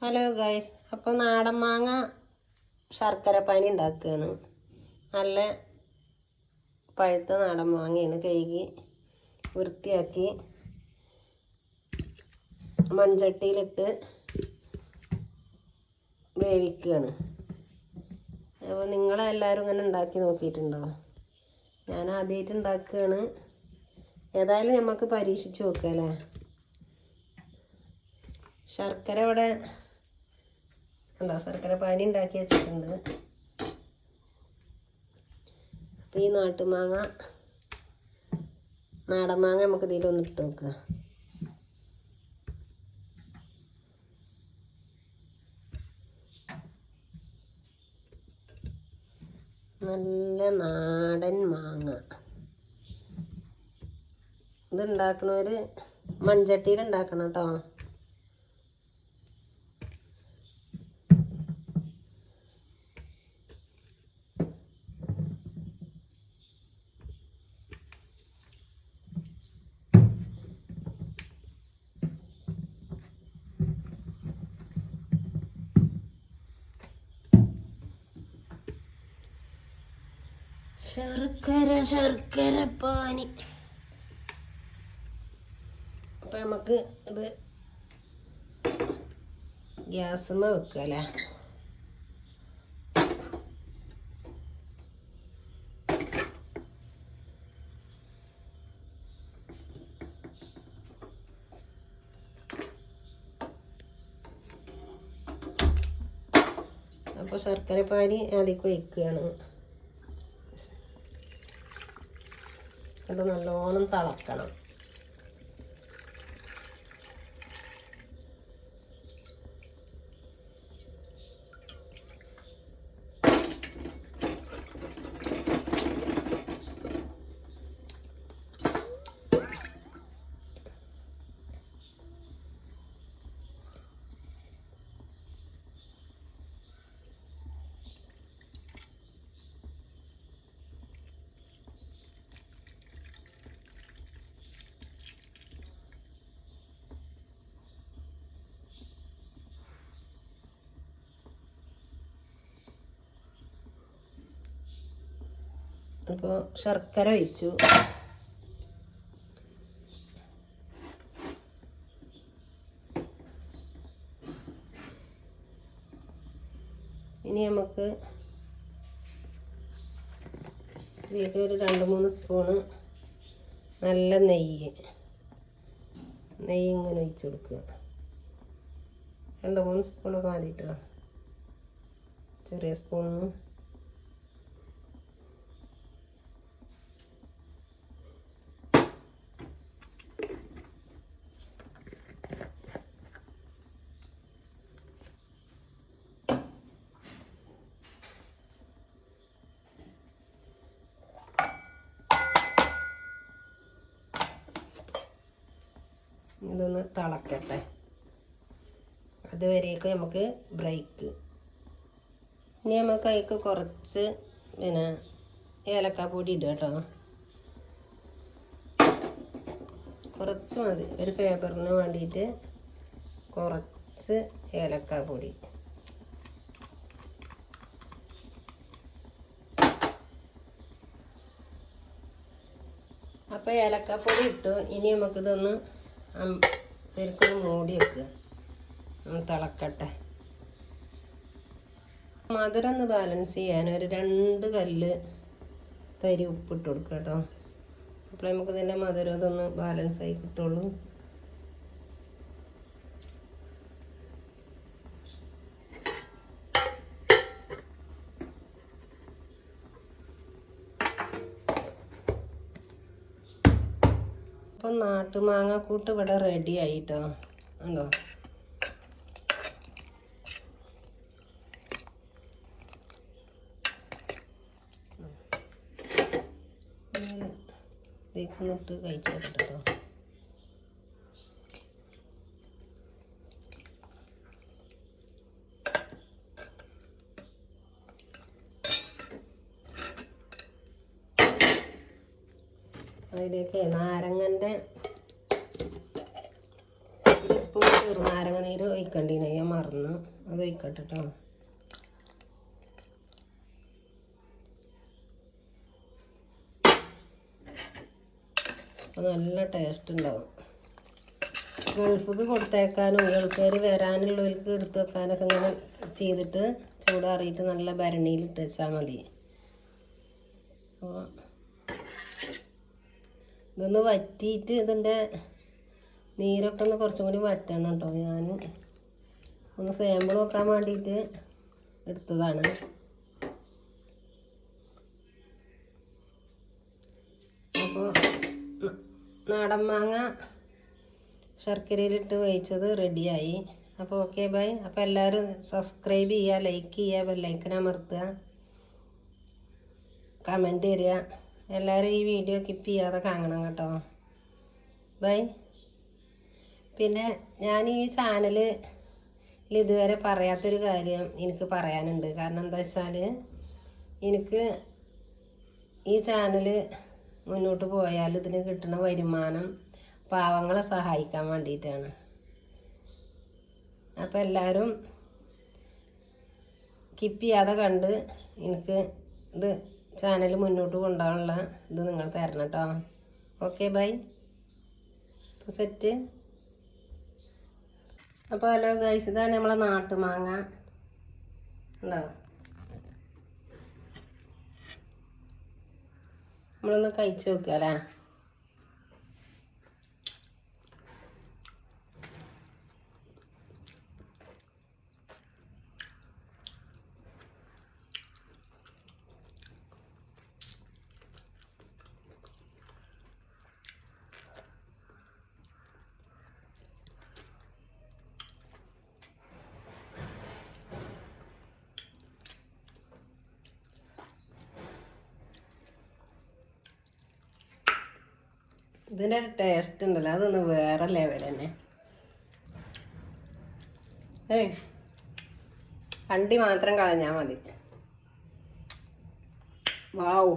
Hello guys, അപ്പോൾ നാടൻ മാങ്ങ ശർക്കര പാനി ഉണ്ടാക്കുകയാണ്. നല്ല പഴുത്ത നാടൻ മാങ്ങയാണ്. കഴുകി വൃത്തിയാക്കി മൺചട്ടിയിലിട്ട് വേവിക്കുകയാണ്. അപ്പോൾ നിങ്ങളെല്ലാവരും ഇങ്ങനെ ഉണ്ടാക്കി നോക്കിയിട്ടുണ്ടോ? ഞാൻ ആദ്യമായിട്ട് ഉണ്ടാക്കുകയാണ്. ഏതായാലും നമുക്ക് പരീക്ഷിച്ച് നോക്കാം അല്ലേ. ശർക്കര ഇവിടെ ഉണ്ടോ? ശർക്കര പാനി ഉണ്ടാക്കി വെച്ചിട്ടുണ്ട്. അപ്പോൾ ഈ നാടൻ മാങ്ങ നമുക്ക് ഇതിലൊന്ന് ഇട്ട് നോക്കാം. നല്ല നാടൻ മാങ്ങ. ഇത് ഉണ്ടാക്കണവർ മൺചട്ടിയിൽ ഉണ്ടാക്കണം കേട്ടോ. ശർക്കര പാനി. അപ്പം നമുക്ക് ഇത് ഗ്യാസുമ്മ വെക്കുക അല്ലേ. അപ്പോൾ ശർക്കര പാനി അതിലേക്ക് വയ്ക്കുകയാണ്. അത് നല്ലോണം തിളക്കണം. അപ്പോൾ ശർക്കര ഒഴിച്ചു. ഇനി നമുക്ക് ഇതിലേക്ക് ഒരു 2-3 സ്പൂണ് നല്ല നെയ്യ് ഇങ്ങനെ ഒഴിച്ചു കൊടുക്കുക. 2-3 സ്പൂണൊക്കെ മതിട്ടോ. ചെറിയ സ്പൂണിന് ഇതൊന്ന് തിളക്കട്ടെ. അതുവരേക്ക് നമുക്ക് ബ്രേക്ക്. ഇനി നമുക്ക് അതിലേക്ക് കുറച്ച് ഏലക്കാപ്പൊടി ഇടുക കേട്ടോ. കുറച്ച് മതി, ഒരു ഫ്ലേവറിന് വേണ്ടിയിട്ട് കുറച്ച് ഏലക്കാപ്പൊടി. അപ്പോൾ ഏലക്കാപ്പൊടി ഇട്ടു. ഇനി നമുക്കിതൊന്ന് ശരിക്കും മൂടി വെക്കുക. തിളക്കട്ടെ. മധുരം ഒന്ന് ബാലൻസ് ചെയ്യാൻ ഒരു 2 കല്ല് തരി ഉപ്പിട്ട് കൊടുക്കുക കേട്ടോ. അപ്പോൾ നമുക്ക് ഇതിൻ്റെ മധുരം ഇതൊന്ന് ബാലൻസ് ആയി കിട്ടുള്ളൂ. അപ്പം നാട്ടുമാങ്ങക്കൂട്ട് ഇവിടെ റെഡി ആയിട്ടോ. ഉണ്ടോ? ഇതിട്ട് കഴിച്ചു കേട്ടോ. അതിലേക്ക് നാരങ്ങൻ്റെ 1 ചെറുനാരങ്ങ നീര് ഒഴിക്കണ്ടീന് ഞാൻ മറന്ന് അത് ഒഴിക്കട്ടെ കേട്ടോ. അപ്പോൾ നല്ല ടേസ്റ്റ് ഉണ്ടാവും. ഗൾഫിക്ക് കൊടുത്തേക്കാനും ഗൾഫുകാർ വരാനുള്ളവർക്ക് എടുത്ത് വെക്കാനൊക്കെ ഇങ്ങനെ ചെയ്തിട്ട് ചൂടാറിയിട്ട് നല്ല ഭരണിയിൽ ഇട്ട് വെച്ചാൽ മതി. അപ്പോൾ ഇതൊന്ന് വറ്റിയിട്ട് ഇതിൻ്റെ നീരൊക്കെ ഒന്ന് കുറച്ചും കൂടി വറ്റണം കേട്ടോ. ഞാൻ ഒന്ന് സാമ്പിൾ നോക്കാൻ വേണ്ടിയിട്ട് എടുത്തതാണ്. അപ്പോൾ നാടൻ മാങ്ങ ശർക്കരയിലിട്ട് വേവിച്ചത് റെഡിയായി. അപ്പോൾ ഓക്കെ ബൈ. അപ്പോൾ എല്ലാവരും സബ്സ്ക്രൈബ് ചെയ്യുക, ലൈക്ക് ചെയ്യുക, ബെല്ലൈക്കൻ അമർത്തുക, കമൻറ്റ് തരിക. എല്ലാവരും ഈ വീഡിയോ സ്കിപ്പ് ചെയ്യാതെ കാണണം കേട്ടോ. ബൈ. പിന്നെ ഞാൻ ഈ ചാനലിൽ ഇതുവരെ പറയാത്തൊരു കാര്യം എനിക്ക് പറയാനുണ്ട്. കാരണം എന്താ വെച്ചാൽ എനിക്ക് ഈ ചാനൽ മുന്നോട്ട് പോയാൽ ഇതിന് കിട്ടുന്ന വരുമാനം പാവങ്ങളെ സഹായിക്കാൻ വേണ്ടിയിട്ടാണ്. അപ്പോൾ എല്ലാവരും സ്കിപ്പ് ചെയ്യാതെ കണ്ട് എനിക്ക് ഇത് ചാനൽ മുന്നോട്ട് കൊണ്ടുപോകാനുള്ള ഇത് നിങ്ങൾ തരണം കേട്ടോ. Okay bye. അപ്പോൾ സെറ്റ്. അപ്പോൾ ഹലോ ഗൈസ്, ഇതാണ് നമ്മളെ നാട്ടുമാങ്ങ. ഉണ്ടോ? നമ്മളൊന്ന് കഴിച്ച് നോക്കുക അല്ലേ. ഇതിൻ്റെ ടേസ്റ്റ് ഉണ്ടല്ലോ, അതൊന്ന് വേറെ ലെവൽ തന്നെ. അണ്ടി മാത്രം കളഞ്ഞാൽ മതി. വാവ്.